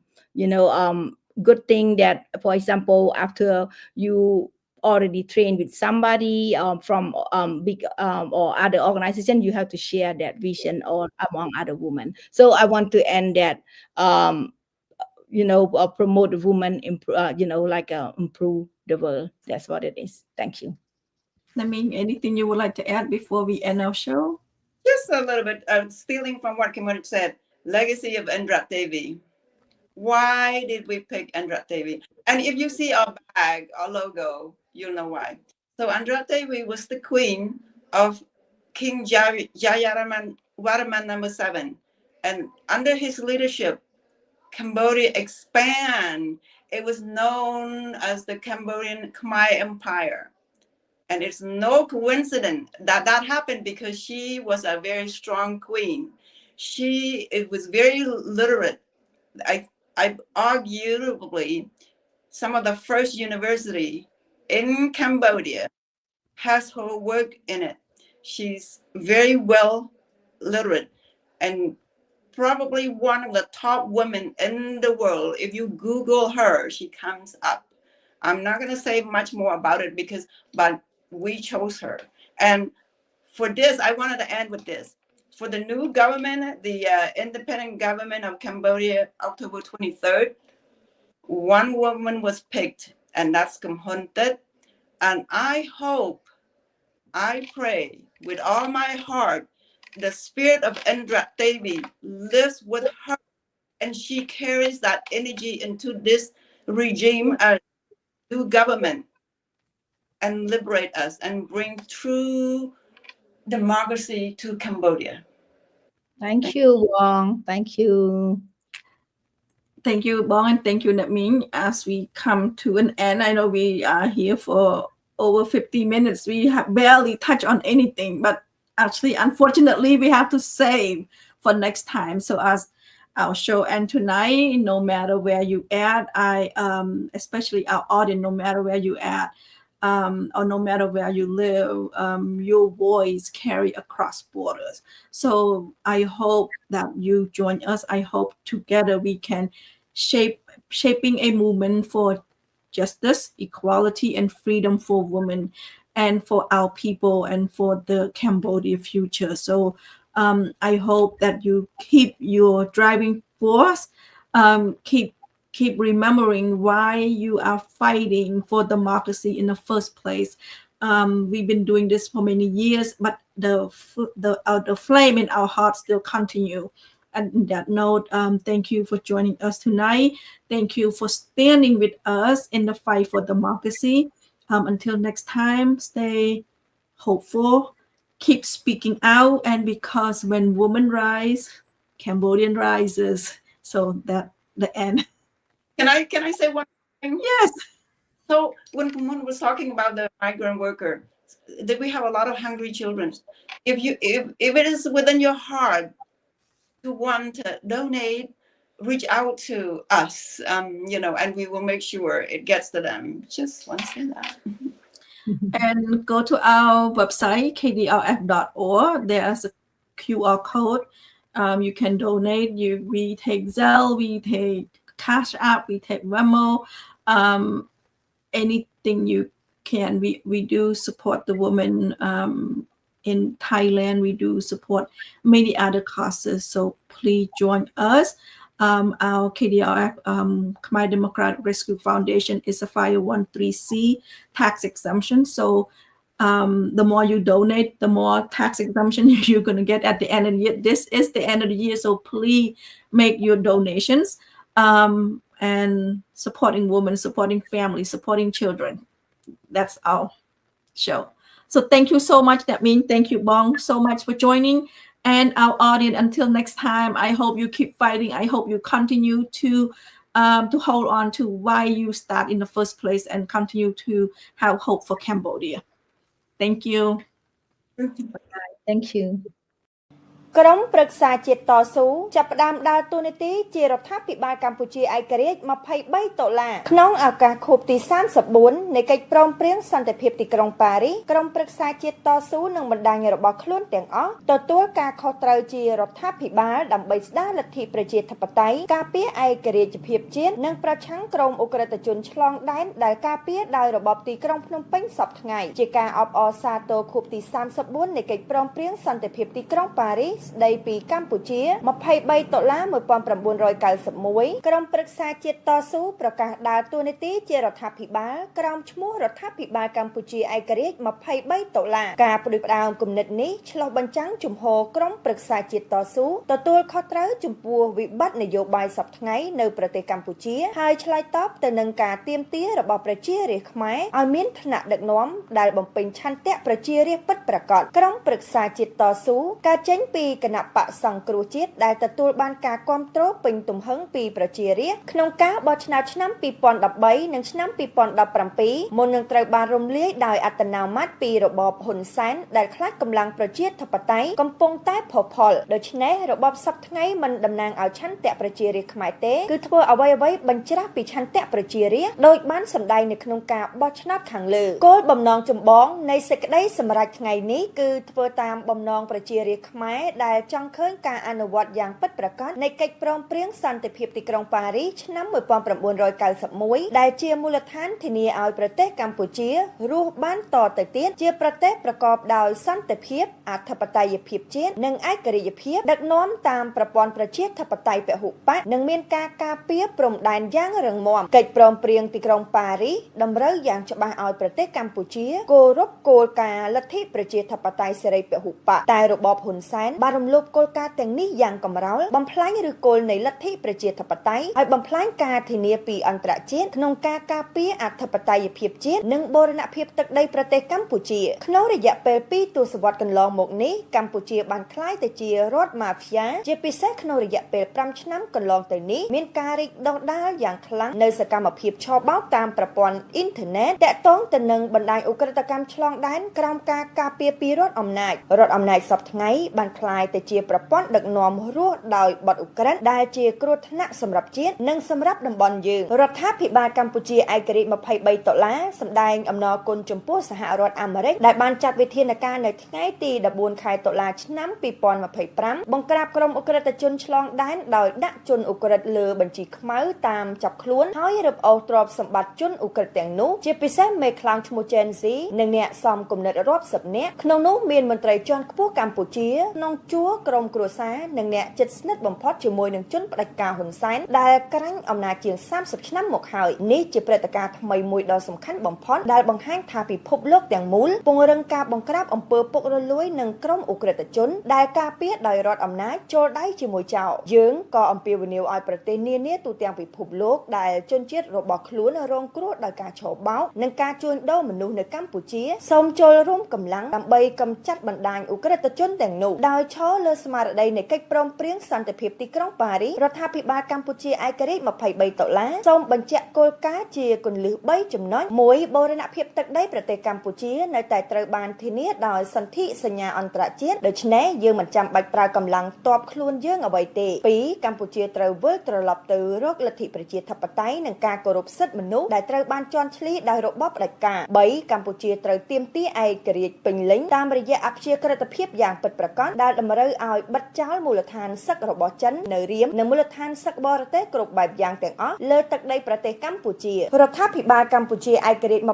good thing, that, for example, after you already trained with somebody from big or other organization, you have to share that vision or among other women. So I want to end that, promote the woman, improve the world. That's what it is. Thank you. I mean, anything you would like to add before we end our show? Just a little bit, stealing from what Kim said, legacy of Indra Devi. Why did we pick Indra Devi? And if you see our bag, our logo, you'll know why. So Indra Devi was the queen of King Jayaraman Waraman #7. And under his leadership, Cambodia expand. It was known as the Cambodian Khmer Empire. And it's no coincidence that that happened, because she was a very strong queen. It was very literate. I arguably some of the first university in Cambodia has her work in it. She's very well literate, and probably one of the top women in the world. If you Google her, she comes up. I'm not going to say much more about it but we chose her. And for this, I wanted to end with this. For the new government, the independent government of Cambodia, October 23rd, one woman was picked, and that's Kum Hun Tet. And I pray with all my heart, the spirit of Indra Devi lives with her, and she carries that energy into this regime, new government, and liberate us and bring true democracy to Cambodia. Thank you, Wong. Thank you. Thank you, Bong, and thank you, Namin. As we come to an end, I know we are here for over 50 minutes. We have barely touched on anything, but actually, unfortunately, we have to save for next time. So as our show end tonight, no matter where you at, especially our audience, no matter where you at, or no matter where you live, your voice carry across borders. So I hope that you join us. I hope together we can shaping a movement for justice, equality, and freedom for women, and for our people, and for the Cambodia future. So I hope that you keep your driving force, keep remembering why you are fighting for democracy in the first place. We've been doing this for many years, but the flame in our hearts still continue. And on that note, thank you for joining us tonight. Thank you for standing with us in the fight for democracy. Until next time, stay hopeful, keep speaking out, and because when women rise, Cambodian rises. So that the end. Can I say one thing? Yes. So when Kumun was talking about the migrant worker, that we have a lot of hungry children. If it is within your heart to want to donate, reach out to us, and we will make sure it gets to them. Just want to say that. And go to our website, kdrf.org. There's a QR code. You can donate. We take Zelle, we take Cash App, we take Venmo. Anything you can. We do support the women in Thailand. We do support many other causes. So please join us. Our KDRF Khmer Democratic Rescue Foundation is a 501(c)(3) tax exemption. So the more you donate, the more tax exemption you're going to get at the end of the year. This is the end of the year, so please make your donations, and supporting women, supporting families, supporting children. That's our show. So thank you so much. That means thank you, Bong, so much for joining. And our audience, until next time, I hope you keep fighting. I hope you continue to hold on to why you start in the first place and continue to have hope for Cambodia. Thank you. Thank you. ក្រុមប្រឹក្សាជាតិតស៊ូចាប់ផ្ដើមដើរតួនាទីជារដ្ឋាភិបាលកម្ពុជាឯករាជ្យ23ដុល្លារក្នុងឱកាសខួបទី34នៃកិច្ចព្រមព្រៀងសន្តិភាពទីក្រុងប៉ារីសក្រុមប្រឹក្សាជាតិតស៊ូនិងបណ្ដាញរបស់ខ្លួនទាំងអស់ទទួលការខុសត្រូវជារដ្ឋាភិបាលដើម្បីស្ដារលទ្ធិប្រជាធិបតេយ្យការពារឯករាជ្យភាពជាតិនិងប្រឆាំងក្រុមអ ுக ្រិតជនឆ្លងដែនដែលការពារដោយរបបទីក្រុងភ្នំពេញសពថ្ងៃជាការអបអរសាទរខួបទី34នៃកិច្ចព្រមព្រៀងសន្តិភាពទីក្រុងប៉ារីស ស្ដីពីកម្ពុជា23ដុល្លារ1991ក្រុមប្រឹក្សាជាតិតស៊ូប្រកាសដើរតួនាទីជារដ្ឋាភិបាលក្រោមឈ្មោះរដ្ឋាភិបាលកម្ពុជាឯករាជ្យ23ដុល្លារការផ្ដួចផ្ដើមគំនិតនេះឆ្លុះបញ្ចាំងជំហរក្រុមប្រឹក្សាជាតិតស៊ូទទួលខុសត្រូវចំពោះវិបត្តិនយោបាយសពថ្ងៃនៅប្រទេសកម្ពុជាហើយឆ្លើយតបទៅនឹងការទាមទាររបស់ប្រជារាស្ត្រខ្មែរឲ្យមានឋានៈដឹកនាំដែលបំពេញឆន្ទៈប្រជារាស្ត្រពិតប្រាកដក្រុមប្រឹក្សាជាតិតស៊ូការចេញពីគណៈបកសង្គ្រោះជាតិដែលទទួលបានការគាំទ្រពេញទំហឹងពីប្រជារាស្ត្រក្នុងការបោះឆ្នោតឆ្នាំ2013និងឆ្នាំ2017មុននឹងត្រូវបានរំលាយដោយអត្តនោម័តពីរបបហ៊ុនសែនដែលខ្លាចកម្លាំងប្រជាធិបតេយ្យកំពុងតែផុសផុលដូច្នេះរបបសពថ្ងៃមិនតំណាងឲ្យឆន្ទៈប្រជារាស្ត្រខ្មែរទេគឺធ្វើអ្វីបញ្ច្រាស់ពីឆន្ទៈប្រជារាស្ត្រដោយបានសម្ដែងនៅក្នុងការបោះឆ្នោតខាងលើគោលបំណងចម្បងនៃសេចក្តីសម្រេចថ្ងៃនេះគឺធ្វើតាមបំណងប្រជារាស្ត្រខ្មែរ ដែលចង់ឃើញការអនុវត្តយ៉ាងពិតប្រាកដនៃកិច្ចព្រមព្រៀងសន្តិភាពទីក្រុងប៉ារីសឆ្នាំ 1991 ដែលជាមូលដ្ឋានធានាឲ្យប្រទេសកម្ពុជារស់បានតទៅទៀតជាប្រទេសប្រកបដោយសន្តិភាពអធិបតេយ្យភាពជាតិនិងឯករាជ្យភាពដឹកនាំតាមប្រព័ន្ធប្រជាធិបតេយ្យពហុបកនិងមានការការពារព្រំដែនយ៉ាងរឹងមាំកិច្ចព្រមព្រៀងទីក្រុងប៉ារីសតម្រូវយ៉ាងច្បាស់ឲ្យប្រទេសកម្ពុជាគោរពគោលការណ៍លទ្ធិប្រជាធិបតេយ្យសេរីពហុបកតែរបបហ៊ុនសែនបានរំលោភគោលការណ៍ទាំងនេះយ៉ាងកំរោលបំផ្លាញឫសគល់នៃលទ្ធិប្រជាធិបតេយ្យហើយបំផ្លាញការធានាពីអន្តរជាតិក្នុងការការពារអធិបតេយ្យភាពជាតិនិងបូរណភាពទឹកដីប្រទេសកម្ពុជាក្នុងរយៈពេល2ទសវត្សរ៍កន្លងមកនេះកម្ពុជាបានក្លាយទៅជារដ្ឋម៉ាហ្វៀជាពិសេសក្នុងរយៈពេល5ឆ្នាំកន្លងទៅនេះមានការរីកដុះដាលយ៉ាងខ្លាំងនៅសកម្មភាពឆបោកតាមប្រព័ន្ធអ៊ីនធឺណិតតាក់ទងទៅនឹងបណ្ដាញឧក្រិដ្ឋកម្មឆ្លងដែនក្រោមការការពារពីរដ្ឋអំណាចសពថ្ងៃបានក្លាយទៅជាប្រព័ន្ធដឹកនាំរស់ដោយបទឧក្រិដ្ឋដែលជាគ្រោះថ្នាក់សម្រាប់ជាតិនិងសម្រាប់តំបន់យើងរដ្ឋាភិបាលកម្ពុជាឯករាជ្យ$23សម្ដែងអំណរគុណចំពោះសហរដ្ឋអាមេរិកដែលបានចាត់វិធានការនៅថ្ងៃទី14ខែតុលាឆ្នាំ2025បង្ក្រាបក្រុមឧក្រិដ្ឋជនឆ្លងដែនដោយដាក់ជនឧក្រិដ្ឋលើបញ្ជីខ្មៅតាមចាប់ខ្លួនហើយរឹបអូសទ្រព្យសម្បត្តិជនឧក្រិដ្ឋទាំងនោះជាពិសេសមេខ្លាំងឈ្មោះ Gen Z និងអ្នកសំគំនិតរាប់សិបនាក់ក្នុងនោះមានមន្ត្រីជាន់ខ្ពស់កម្ពុជាក្នុងជួរក្រុមគ្រួសារនិងអ្នកជិតស្និទ្ធបំផុតជាមួយនឹងជនផ្ដាច់ការហ៊ុនសែនដែលក្រាញ់អំណាចជាង30ឆ្នាំមកហើយនេះជាព្រឹត្តិការណ៍ថ្មីមួយដ៏សំខាន់បំផុតដែលបង្ហាញថាពិភពលោកទាំងមូលពង្រឹងការបង្ក្រាបអំពើពុករលួយនិងក្រុមឧក្រិដ្ឋជនដែលការពារដោយរដ្ឋអំណាចចូលដៃជាមួយចោរយើងក៏អំពាវនាវឲ្យប្រទេសនានាទូទាំងពិភពលោកដែលជនជាតិរបស់ខ្លួនរងគ្រោះដោយការឆបោកនិងការជួញដូរមនុស្សនៅកម្ពុជាសូមចូលរួមកម្លាំងដើម្បីកម្ចាត់បណ្ដាញឧក្រិដ្ឋជនទាំងនោះដោយឈរលើស្មារតីនៃកិច្ចព្រមព្រៀងសន្តិភាពទីក្រុងប៉ារីសរដ្ឋាភិបាលកម្ពុជាឯករាជ្យ$23សូមបញ្ជាក់គោលការណ៍ជាគន្លឹះ3ចំណុច1បូរណភាពទឹកដីប្រទេសកម្ពុជានៅតែត្រូវបានធានាដោយសន្ធិសញ្ញាអន្តរជាតិដូច្នេះយើងមិនចាំបាច់ប្រើកម្លាំងទ័ពខ្លួនយើងអ្វីទេ2កម្ពុជាត្រូវវិលត្រឡប់ទៅរកលទ្ធិប្រជាធិបតេយ្យនិងការគោរពសិទ្ធិមនុស្សដែលត្រូវបានជន់ឈ្លីដោយរបបផ្ដាច់ការ3កម្ពុជាត្រូវទាមទារឯករាជ្យពេញលេញតាមរយៈអព្យាក្រឹតភាពយ៉ាងពិតប្រាកដដែលតម្រូវឲ្យបិទចោលមូលដ្ឋានសឹករបស់ចិននៅរៀមនិងមូលដ្ឋានសឹកបរទេសគ្រប់បែបយ៉ាងទាំងអស់លើទឹកដីប្រទេសកម្ពុជារដ្ឋាភិបាលកម្ពុជាឯករាជ្យ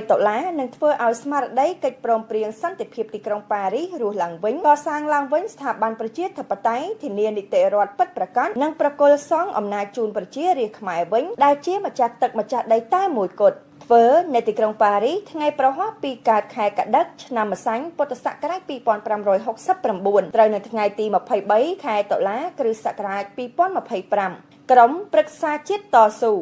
$23នឹងធ្វើឲ្យស្មារតីកិច្ចព្រមព្រៀងសន្តិភាពទីក្រុងប៉ារីសរស់ឡើងវិញកសាងឡើងវិញស្ថាប័នប្រជាធិបតេយ្យធានានីតិរដ្ឋពិតប្រាកដនិងប្រគល់សងអំណាចជូនប្រជារាស្ត្រខ្មែរវិញដែលជាម្ចាស់ទឹកម្ចាស់ដីតែមួយគត់ធ្វើនៅទីក្រុងប៉ារីសថ្ងៃប្រហ័សពីកើតខែកដិកឆ្នាំម្សាញ់ពុទ្ធសករាជ2569ត្រូវនៅថ្ងៃទី23ខែតុលាគ្រិស្តសករាជ2025ក្រុមប្រឹក្សាជាតិតស៊ូ